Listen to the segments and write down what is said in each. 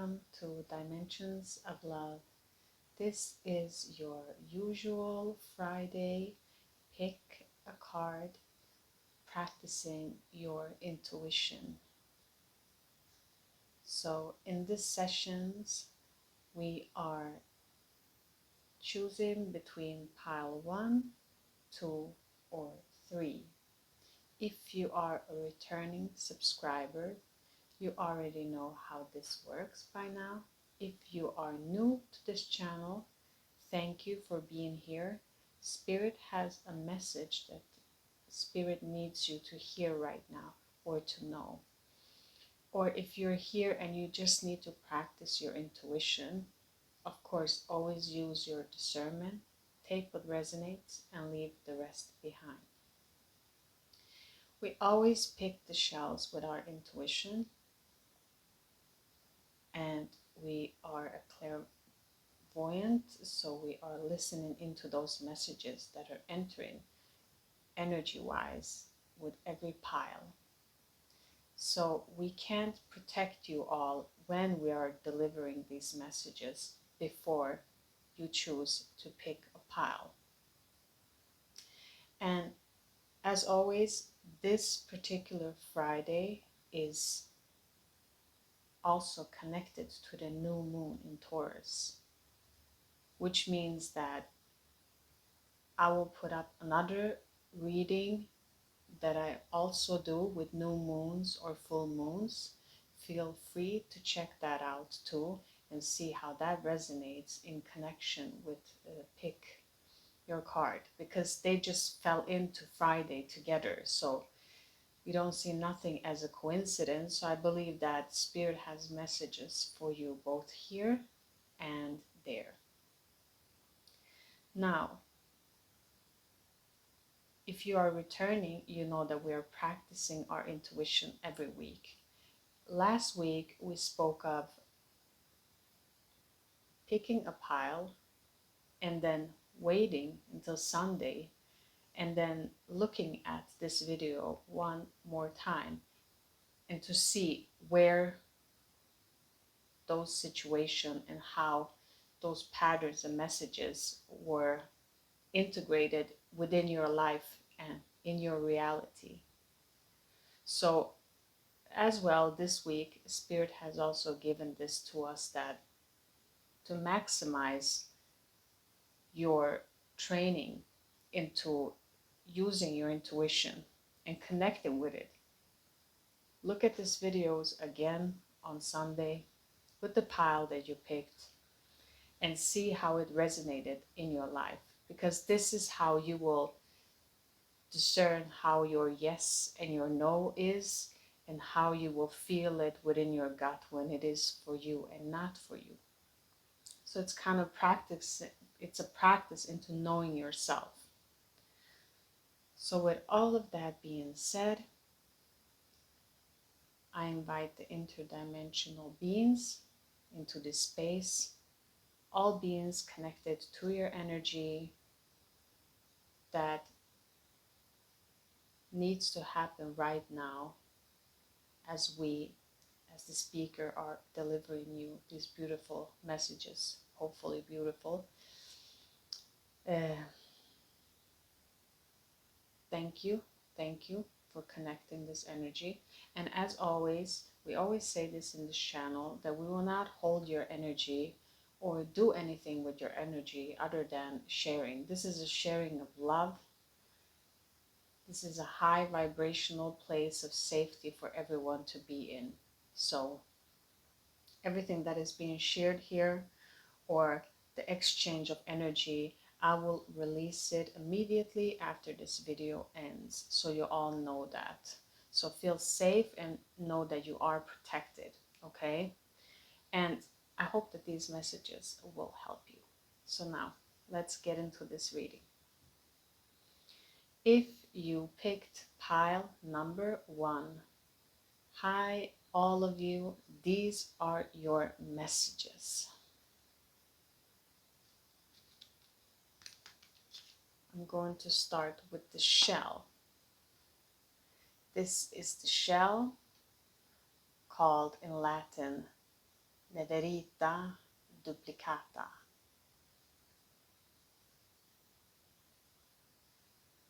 welcome to Dimensions of Love. This is your usual Friday pick a card, practicing your intuition. So in these sessions, we are choosing between pile 1, 2, or 3. If you are a returning subscriber, you already know how this works by now. If you are new to this channel, thank you for being here. Spirit has a message that Spirit needs you to hear right now or to know. Or if you're here and you just need to practice your intuition, of course, always use your discernment, take what resonates, and leave the rest behind. We always pick the shells with our intuition, and we are a clairvoyant, so we are listening into those messages that are entering energy-wise with every pile. So we can't protect you all when we are delivering these messages before you choose to pick a pile. And as always, this particular Friday is also connected to the new moon in Taurus, which means that I will put up another reading that I also do with new moons or full moons. Feel free to check that out too and see how that resonates in connection with pick your card, because they just fell into Friday together. So you don't see nothing as a coincidence. So I believe that Spirit has messages for you both here and there. Now, if you are returning, you know that we are practicing our intuition every week. Last week, we spoke of picking a pile and then waiting until Sunday and then looking at this video one more time and to see where those situations and how those patterns and messages were integrated within your life and in your reality. So as well, this week, Spirit has also given this to us, that to maximize your training into using your intuition and connecting with it. Look at these videos again on Sunday with the pile that you picked and see how it resonated in your life, because this is how you will discern how your yes and your no is, and how you will feel it within your gut when it is for you and not for you. So it's kind of practice. It's a practice into knowing yourself. So with all of that being said, I invite the interdimensional beings into this space, all beings connected to your energy that needs to happen right now as the speaker are delivering you these beautiful messages, hopefully beautiful. Thank you for connecting this energy. And as always, we always say this in this channel, that we will not hold your energy or do anything with your energy other than sharing. This is a sharing of love. This is a high vibrational place of safety for everyone to be in. So everything that is being shared here, or the exchange of energy, I will release it immediately after this video ends, so you all know that. So feel safe and know that you are protected, okay? And I hope that these messages will help you. So now, let's get into this reading. If you picked pile number 1, hi all of you, these are your messages. I'm going to start with the shell. This is the shell, called in Latin Neverita duplicata.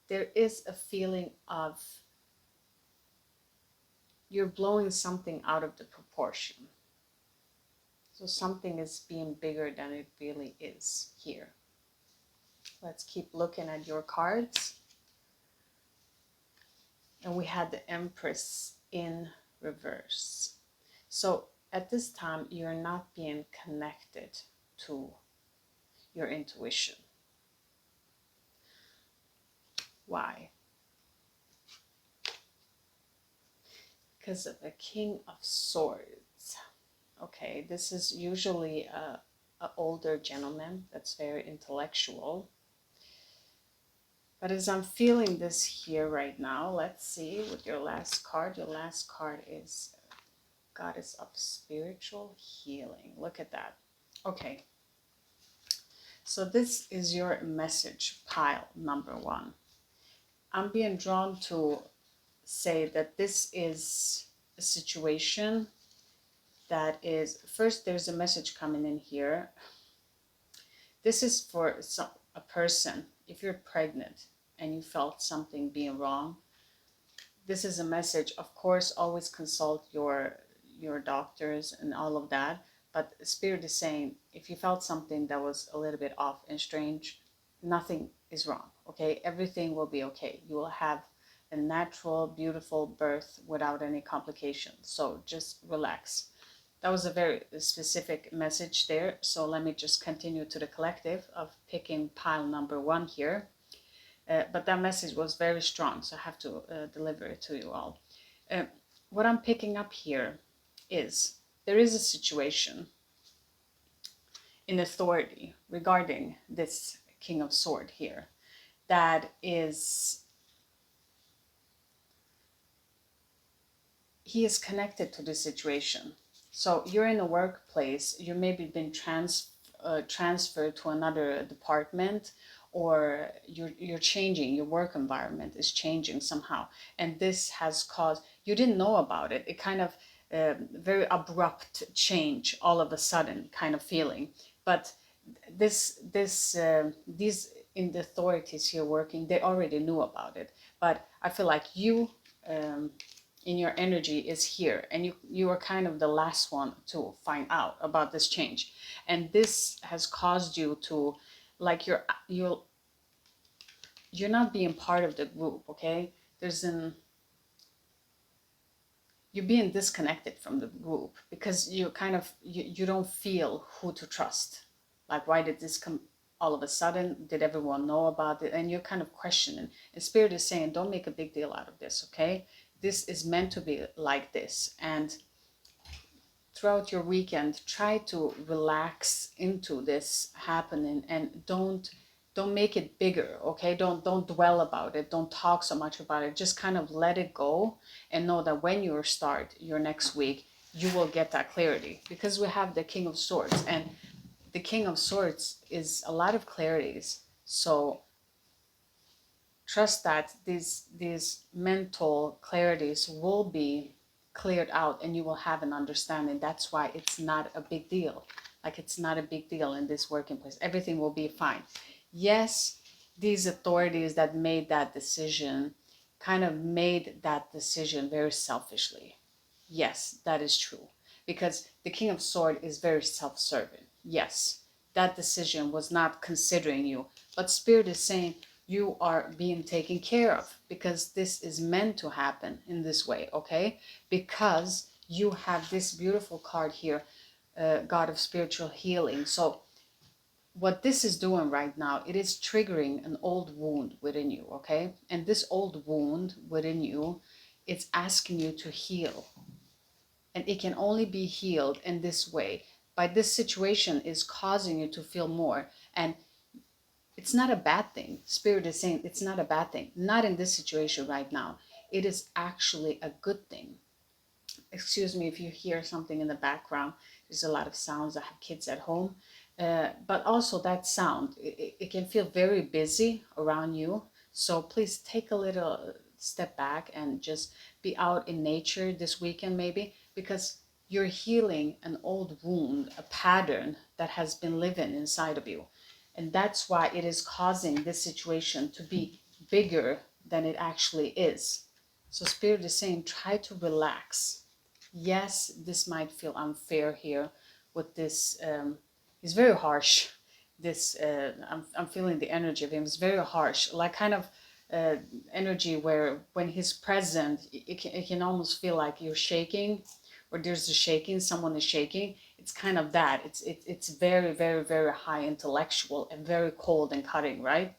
There is a feeling of you're blowing something out of the proportion. So something is being bigger than it really is here. Let's keep looking at your cards. And we had the Empress in reverse. So at this time, you're not being connected to your intuition. Why? Because of the King of Swords. Okay, this is usually an older gentleman that's very intellectual. But as I'm feeling this here right now, let's see with your last card. Your last card is Goddess of Spiritual Healing. Look at that. Okay. So this is your message pile number 1. I'm being drawn to say that this is a situation that is, first there's a message coming in here. This is for a person. If you're pregnant and you felt something being wrong, this is a message. Of course, always consult your doctors and all of that. But Spirit is saying, if you felt something that was a little bit off and strange, nothing is wrong, okay? Everything will be okay. You will have a natural, beautiful birth without any complications. So just relax. That was a very specific message there. So let me just continue to the collective of picking pile number 1 here. But that message was very strong, so I have to deliver it to you all. What I'm picking up here is there is a situation in authority regarding this King of Swords here that is, he is connected to the situation. So you're in a workplace, you maybe been transferred to another department, or you're changing, your work environment is changing somehow, and this has caused, you didn't know about it, it kind of very abrupt change all of a sudden kind of feeling. But these in the authorities here working, they already knew about it, but I feel like you in your energy is here, and you are kind of the last one to find out about this change, and this has caused you to, like, you're not being part of the group, okay? You're being disconnected from the group because you kind of you don't feel who to trust. Like, why did this come all of a sudden? Did everyone know about it? And you're kind of questioning, and Spirit is saying, don't make a big deal out of this, okay? This is meant to be like this. And throughout your weekend, try to relax into this happening, and don't make it bigger, okay? Don't dwell about it, don't talk so much about it, just kind of let it go, and know that when you start your next week, you will get that clarity, because we have the King of Swords, and the King of Swords is a lot of clarities. So trust that these mental clarities will be cleared out, and you will have an understanding. That's why it's not a big deal. Like, it's not a big deal in this working place. Everything will be fine. Yes, these authorities that made that decision kind of made that decision very selfishly. Yes, that is true. Because the King of Swords is very self-serving. Yes, that decision was not considering you. But Spirit is saying, you are being taken care of, because this is meant to happen in this way, okay? Because you have this beautiful card here, God of Spiritual Healing. So what this is doing right now, it is triggering an old wound within you, okay? And this old wound within you, it's asking you to heal. And it can only be healed in this way. By this situation is causing you to feel more. And it's not a bad thing. Spirit is saying it's not a bad thing. Not in this situation right now. It is actually a good thing. Excuse me if you hear something in the background. There's a lot of sounds. I have kids at home. But also that sound, it can feel very busy around you. So please take a little step back and just be out in nature this weekend maybe, because you're healing an old wound, a pattern that has been living inside of you. And that's why it is causing this situation to be bigger than it actually is. So Spirit is saying, try to relax. Yes, this might feel unfair here with this. He's very harsh. This I'm feeling the energy of him. It's very harsh, like kind of energy where when he's present, it can almost feel like you're shaking, or there's a shaking, someone is shaking. It's kind of that. It's very, very, very high intellectual and very cold and cutting, right?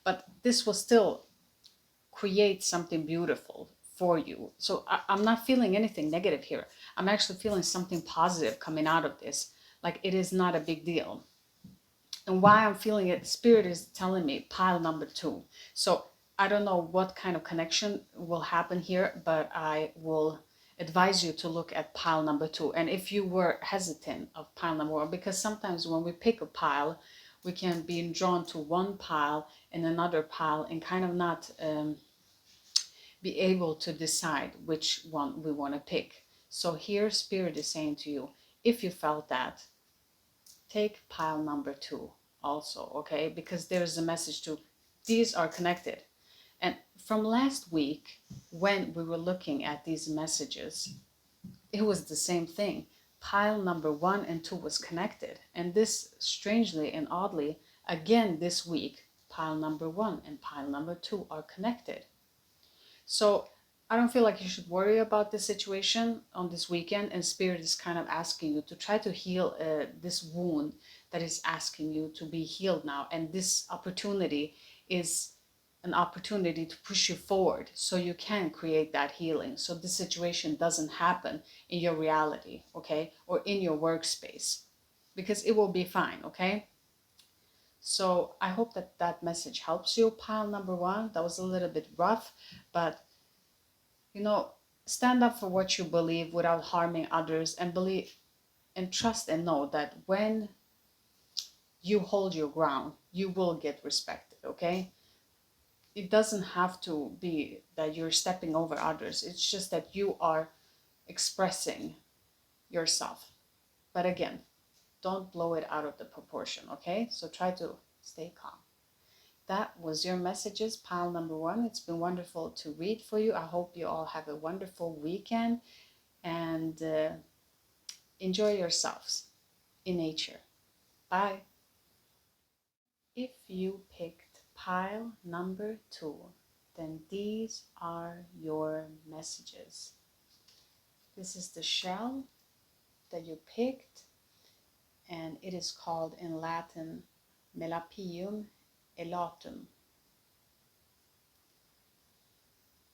But this will still create something beautiful for you. So I'm not feeling anything negative here. I'm actually feeling something positive coming out of this. Like it is not a big deal. And why I'm feeling it, Spirit is telling me pile number 2. So I don't know what kind of connection will happen here, but I will advise you to look at pile number 2. And if you were hesitant of pile number 1, because sometimes when we pick a pile, we can be drawn to one pile and another pile and kind of not be able to decide which one we want to pick. So here Spirit is saying to you, if you felt that, take pile number 2 also, okay? Because there's a message to, these are connected. And from last week, when we were looking at these messages, it was the same thing. Pile number 1 and 2 was connected. And this, strangely and oddly, again this week, pile number 1 and pile number 2 are connected. So I don't feel like you should worry about this situation on this weekend, and Spirit is kind of asking you to try to heal this wound that is asking you to be healed now. And this opportunity is an opportunity to push you forward so you can create that healing. So this situation doesn't happen in your reality, okay? Or in your workspace, because it will be fine, okay? So I hope that that message helps you. Pile number 1, that was a little bit rough, but you know, stand up for what you believe without harming others, and believe and trust and know that when you hold your ground, you will get respected, okay? It doesn't have to be that you're stepping over others. It's just that you are expressing yourself. But again, don't blow it out of the proportion, okay? So try to stay calm. That was your messages, pile number 1. It's been wonderful to read for you. I hope you all have a wonderful weekend and enjoy yourselves in nature. Bye. If you picked pile number 2, then these are your messages. This is the shell that you picked, and it is called in Latin Melapium elatum.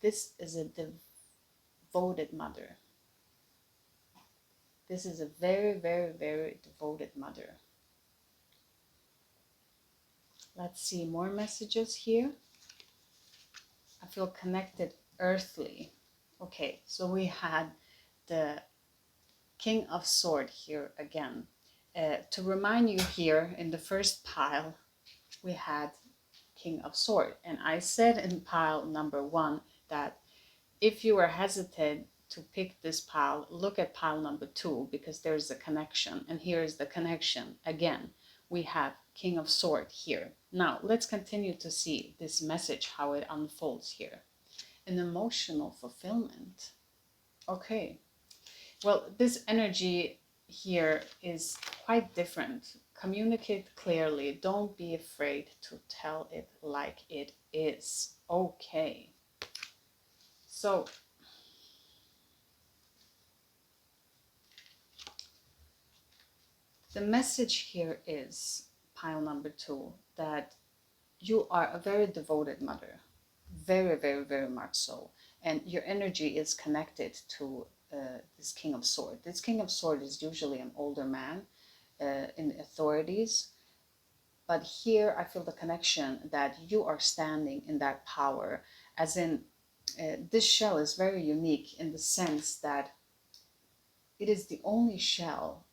This is a devoted mother. This is a very, very, very devoted mother. Let's see more messages here. I feel connected earthly. Okay, so we had the King of Sword here again. To remind you here, in the first pile, we had King of Sword. And I said in pile number 1 that if you are hesitant to pick this pile, look at pile number 2, because there's a connection. And here is the connection. Again, we have King of Sword here. Now, let's continue to see this message, how it unfolds here. An emotional fulfillment. Okay. Well, this energy here is quite different. Communicate clearly. Don't be afraid to tell it like it is. Okay. So, the message here is, pile number 2, that you are a very devoted mother. Very, very, very much so. And your energy is connected to this King of Sword. This King of Sword is usually an older man in authorities. But here I feel the connection that you are standing in that power. As in, this shell is very unique in the sense that it is the only shell.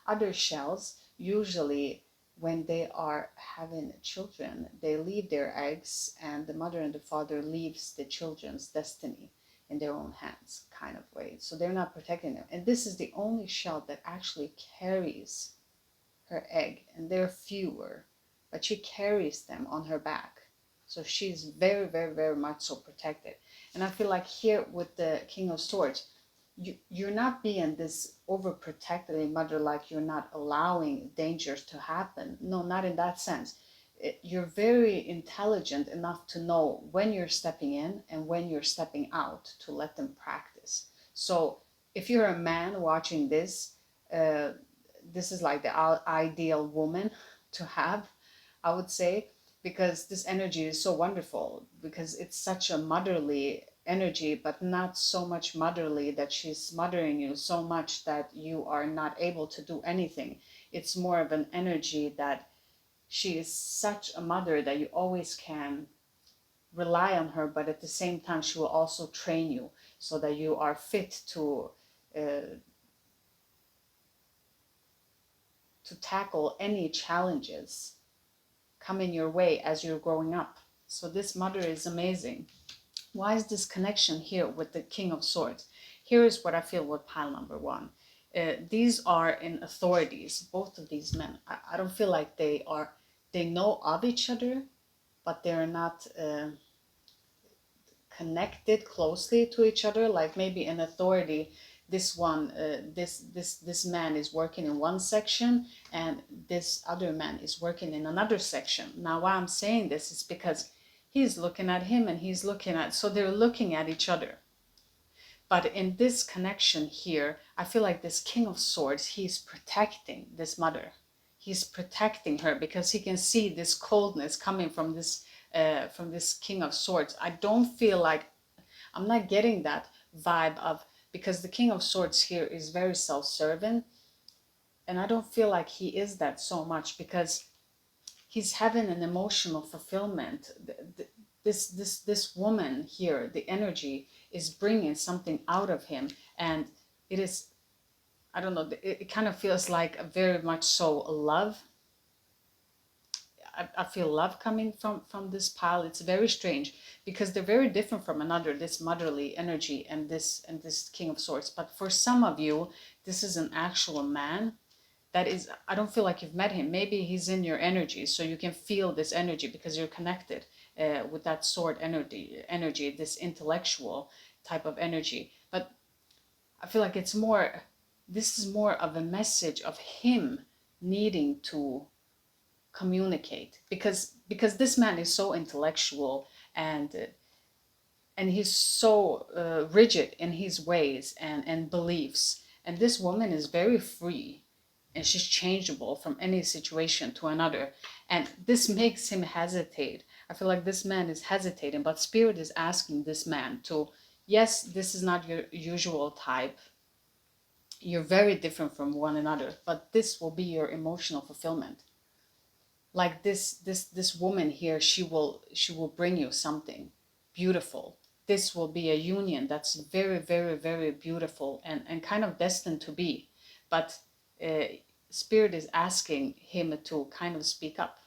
Other shells, usually when they are having children, they leave their eggs, and the mother and the father leaves the children's destiny. in their own hands kind of way. So they're not protecting them. And this is the only shell that actually carries her egg, and there are fewer, but she carries them on her back. So she's very, very, very much so protected. And I feel like here with the King of Swords, you're not being this overprotective mother, like you're not allowing dangers to happen. No, not in that sense. You're very intelligent enough to know when you're stepping in and when you're stepping out to let them practice. So if you're a man watching this, this is like the ideal woman to have, I would say, because this energy is so wonderful, because it's such a motherly energy, but not so much motherly that she's mothering you so much that you are not able to do anything. It's more of an energy that she is such a mother that you always can rely on her, but at the same time she will also train you so that you are fit to tackle any challenges coming your way as you're growing up. So this mother is amazing. Why is this connection here with the King of Swords? Here is what I feel with pile number one. These are in authorities, both of these men. I don't feel like they know of each other, but they're not connected closely to each other. Like maybe in authority, this one, this man is working in one section, and this other man is working in another section. Now, why I'm saying this is because he's looking at him and he's looking at, so they're looking at each other. But in this connection here, I feel like this King of Swords, he's protecting this mother. He's protecting her because he can see this coldness coming from this King of Swords. I don't feel like, I'm not getting that vibe of, because the King of Swords here is very self-serving, and I don't feel like he is that so much, because he's having an emotional fulfillment. This woman here, the energy is bringing something out of him, and it is, I don't know, it kind of feels like a very much so a love. I feel love coming from this pile. It's very strange because they're very different from another, this motherly energy and this King of Swords. But for some of you, this is an actual man that is, I don't feel like you've met him. Maybe he's in your energy, so you can feel this energy because you're connected with that sword energy, this intellectual type of energy. But I feel like it's more, this is more of a message of him needing to communicate, because this man is so intellectual, and he's so rigid in his ways and beliefs, and this woman is very free, and she's changeable from any situation to another, and this makes him hesitate. I feel like this man is hesitating, but spirit is asking this man to, yes, this is not your usual type, you're very different from one another, but this will be your emotional fulfillment. Like this woman here, she will bring you something beautiful. This will be a union that's very, very, very beautiful, and kind of destined to be. But spirit is asking him to kind of speak up.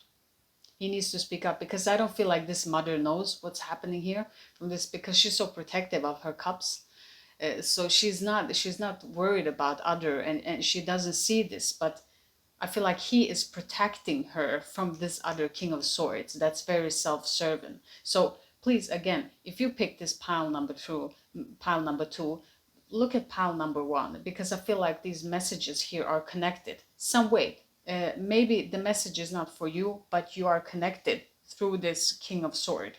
He needs to speak up, because I don't feel like this mother knows what's happening here from this, because she's so protective of her cups. So she's not worried about other, and she doesn't see this, but I feel like he is protecting her from this other King of Swords that's very self-serving. So please, again, if you pick this pile number two, look at pile number one, because I feel like these messages here are connected some way. Maybe the message is not for you, but you are connected through this King of Sword.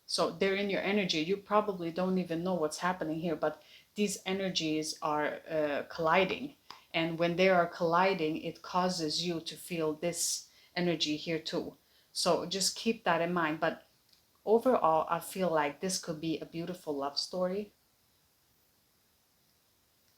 So they're in your energy. You probably don't even know what's happening here, but these energies are colliding. And when they are colliding, it causes you to feel this energy here too. So just keep that in mind. But overall, I feel like this could be a beautiful love story.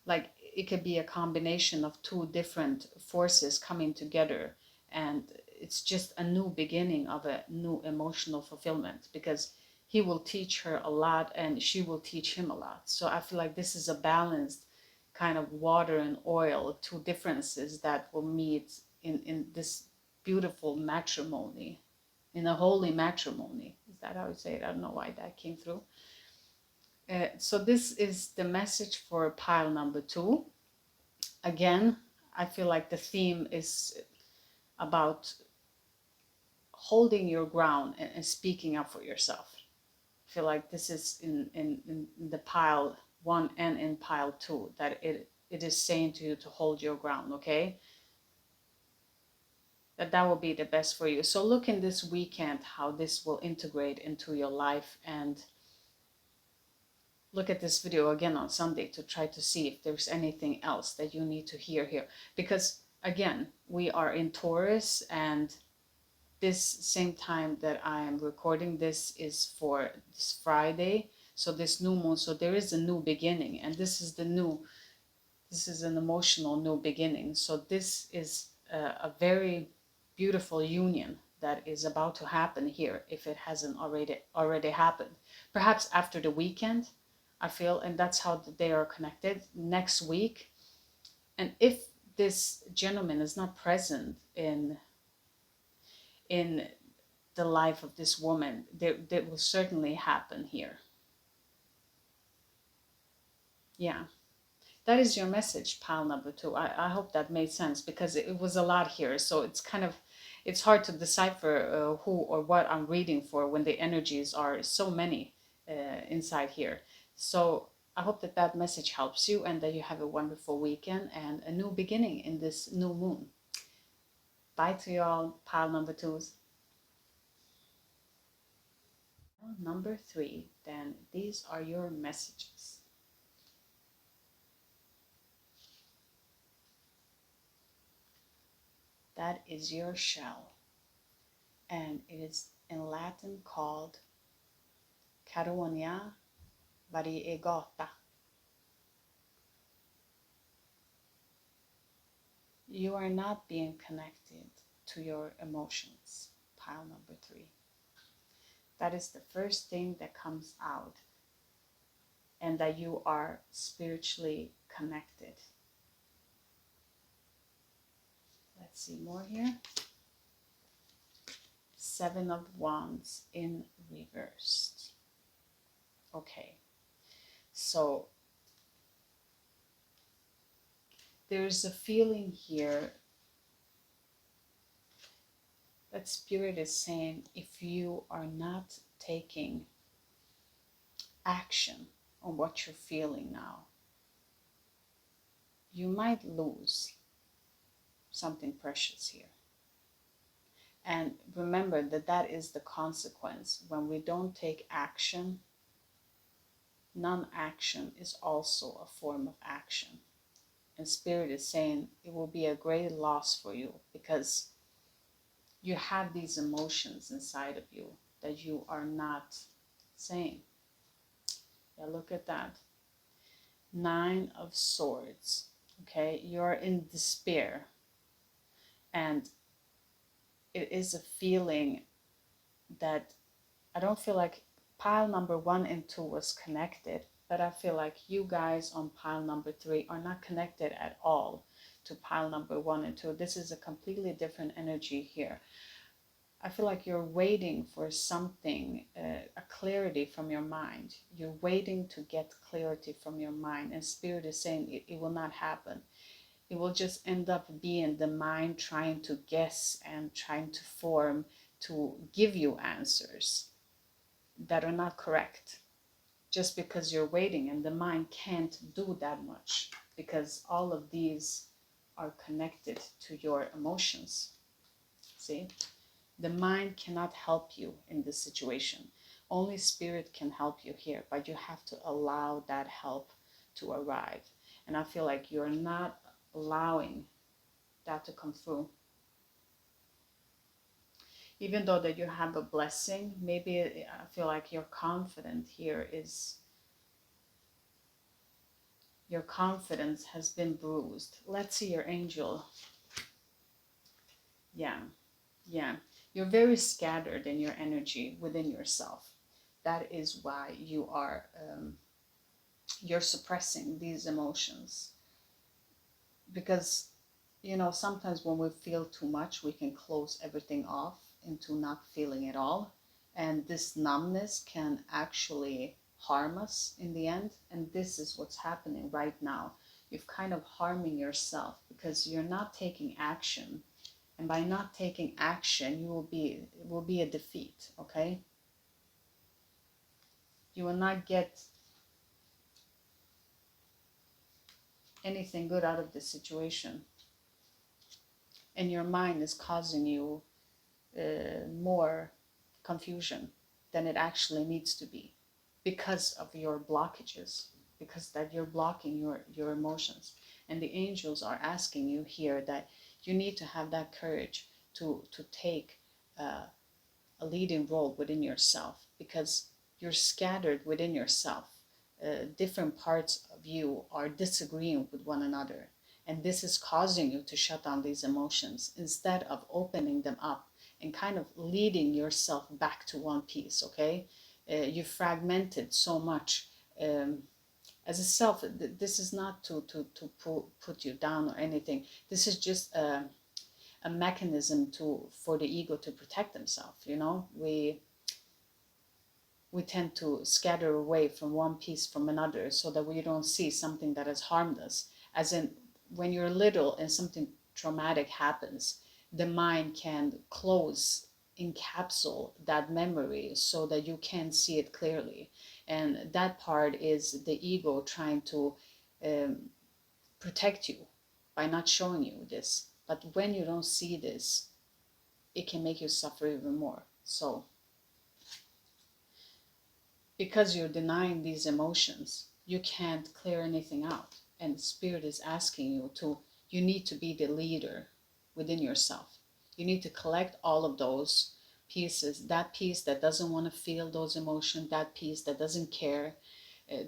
Like it could be a combination of two different forces coming together. And it's just a new beginning of a new emotional fulfillment, because he will teach her a lot and she will teach him a lot. So I feel like this is a balanced kind of water and oil, two differences that will meet in this beautiful matrimony, in a holy matrimony. Is that how you say it? I don't know why that came through. So this is the message for pile number 2. Again, I feel like the theme is about holding your ground and speaking up for yourself. I feel like this is in the pile 1 and in pile 2, that it is saying to you to hold your ground, okay? That will be the best for you. So look in this weekend how this will integrate into your life, and look at this video again on Sunday to try to see if there's anything else that you need to hear here. Because again, we are in Taurus, and this same time that I am recording this is for this Friday. So this new moon, so there is a new beginning, and this is an emotional new beginning. So this is a very beautiful union that is about to happen here, if it hasn't already happened. Perhaps after the weekend, I feel, and that's how they are connected next week. And if this gentleman is not present in the life of this woman, that will certainly happen here. Yeah, that is your message, pile number 2. I hope that made sense, because it was a lot here. So it's hard to decipher who or what I'm reading for when the energies are so many inside here. So I hope that message helps you, and that you have a wonderful weekend and a new beginning in this new moon. Bye to you all, pile number 2s. Number 3, then these are your messages. That is your shell, and it is in Latin called Caruania variegata. You are not being connected to your emotions, pile number 3. That is the first thing that comes out, and that you are spiritually connected. Let's see more here. 7 of Wands in reversed. Okay, so there's a feeling here that Spirit is saying, if you are not taking action on what you're feeling now, you might lose something precious here. And remember that is the consequence. When we don't take action, non-action is also a form of action. And Spirit is saying it will be a great loss for you, because you have these emotions inside of you that you are not saying. Yeah, look at that. 9 of Swords. Okay, you're in despair, and it is a feeling that I don't feel like pile number 1 and 2 was connected, but I feel like you guys on pile number 3 are not connected at all to pile number 1 and 2. This is a completely different energy here. I feel like you're waiting for something, a clarity from your mind. You're waiting to get clarity from your mind, and Spirit is saying it will not happen. It will just end up being the mind trying to guess and trying to form, to give you answers that are not correct, just because you're waiting. And the mind can't do that much, because all of these are connected to your emotions. See? The mind cannot help you in this situation. Only Spirit can help you here, but you have to allow that help to arrive. And I feel like you're not allowing that to come through. Even though that you have a blessing, maybe I feel like your confidence here is, your confidence has been bruised. Let's see your angel. Yeah. You're very scattered in your energy within yourself. That is why you are you're suppressing these emotions, because sometimes when we feel too much, we can close everything off into not feeling it all, and this numbness can actually harm us in the end. And this is what's happening right now. You've kind of harming yourself because you're not taking action. And by not taking action, it will be a defeat, okay? You will not get anything good out of this situation. And your mind is causing you more confusion than it actually needs to be because of your blockages, because that you're blocking your emotions. And the angels are asking you here that you need to have that courage to take a leading role within yourself, because you're scattered within yourself. Different parts of you are disagreeing with one another, and this is causing you to shut down these emotions instead of opening them up and kind of leading yourself back to one piece. Okay, you fragmented so much. As a self, this is not to put you down or anything. This is just a mechanism for the ego to protect themselves. You know, we tend to scatter away from one piece from another so that we don't see something that has harmed us. As in, when you're little and something traumatic happens, the mind can close, encapsule that memory so that you can't see it clearly. And that part is the ego trying to protect you by not showing you this. But when you don't see this, it can make you suffer even more. So because you're denying these emotions, you can't clear anything out. And Spirit is asking you you need to be the leader within yourself. You need to collect all of those pieces, that piece that doesn't want to feel those emotions, that piece that doesn't care,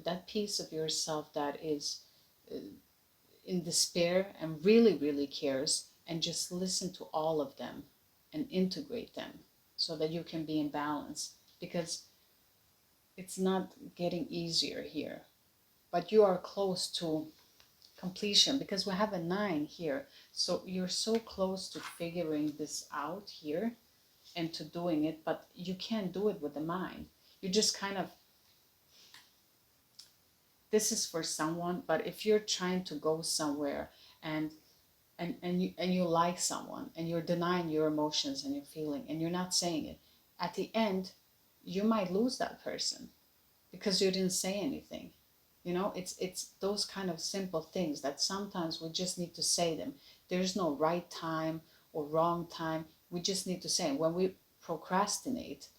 that piece of yourself that is in despair and really, really cares, and just listen to all of them and integrate them so that you can be in balance. Because it's not getting easier here, but you are close to completion because we have a 9 here. So you're so close to figuring this out here and to doing it, but you can't do it with the mind. You just kind of, this is for someone, but if you're trying to go somewhere and you like someone and you're denying your emotions and your feeling and you're not saying it, at the end you might lose that person because you didn't say anything. You know, it's those kind of simple things that sometimes we just need to say them. There's no right time or wrong time. We just need to say it. When we procrastinate,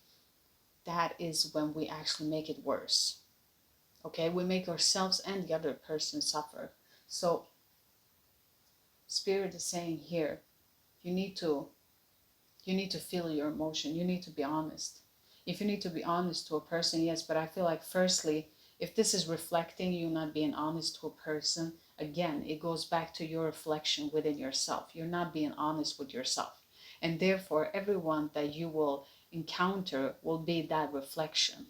that is when we actually make it worse. Okay, we make ourselves and the other person suffer. So Spirit is saying here, you need to feel your emotion. You need to be honest. If you need to be honest to a person, yes, but I feel like firstly, if this is reflecting you not being honest to a person, again, it goes back to your reflection within yourself. You're not being honest with yourself. And therefore, everyone that you will encounter will be that reflection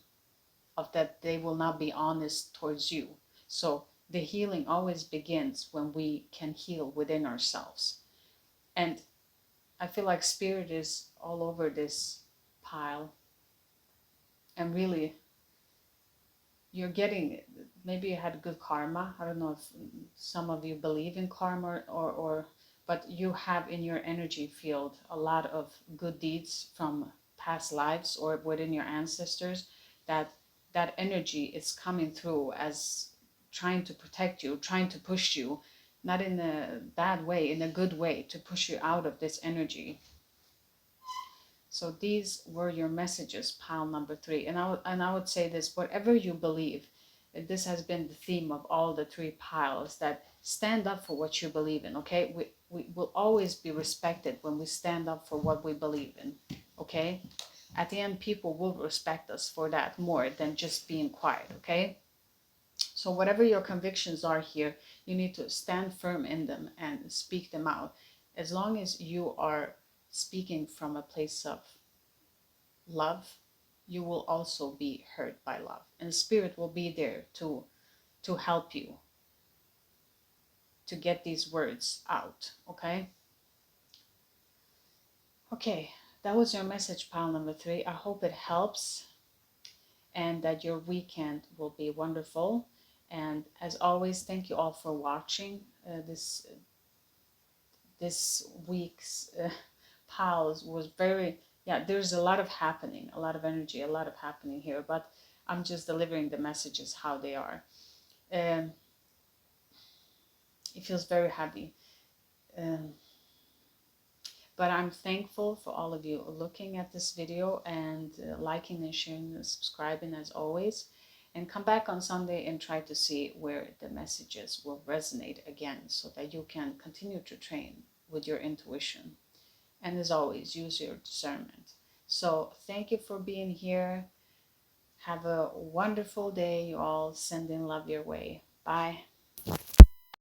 of that they will not be honest towards you. So the healing always begins when we can heal within ourselves. And I feel like Spirit is all over this pile. And really, you're getting, maybe you had good karma. I don't know if some of you believe in karma or but you have in your energy field a lot of good deeds from past lives or within your ancestors, that energy is coming through as trying to protect you, trying to push you, not in a bad way, in a good way, to push you out of this energy. So these were your messages, pile number 3. And I would say this, whatever you believe, this has been the theme of all the 3 piles, that stand up for what you believe in, okay? We will always be respected when we stand up for what we believe in, okay? At the end, people will respect us for that more than just being quiet, okay? So whatever your convictions are here, you need to stand firm in them and speak them out. As long as you are speaking from a place of love, you will also be heard by love. And Spirit will be there to help you to get these words out, okay? Okay, that was your message, pile number 3. I hope it helps. and that your weekend will be wonderful. And as always, thank you all for watching this week's pause was very, yeah, there's a lot of happening, a lot of energy, a lot of happening here, but I'm just delivering the messages how they are. um, it feels very heavy, um, but I'm thankful for all of you looking at this video and liking and sharing and subscribing as always, and come back on Sunday and try to see where the messages will resonate again so that you can continue to train with your intuition. And as always, use your discernment. So thank you for being here. Have a wonderful day, you all. Sending love your way. Bye.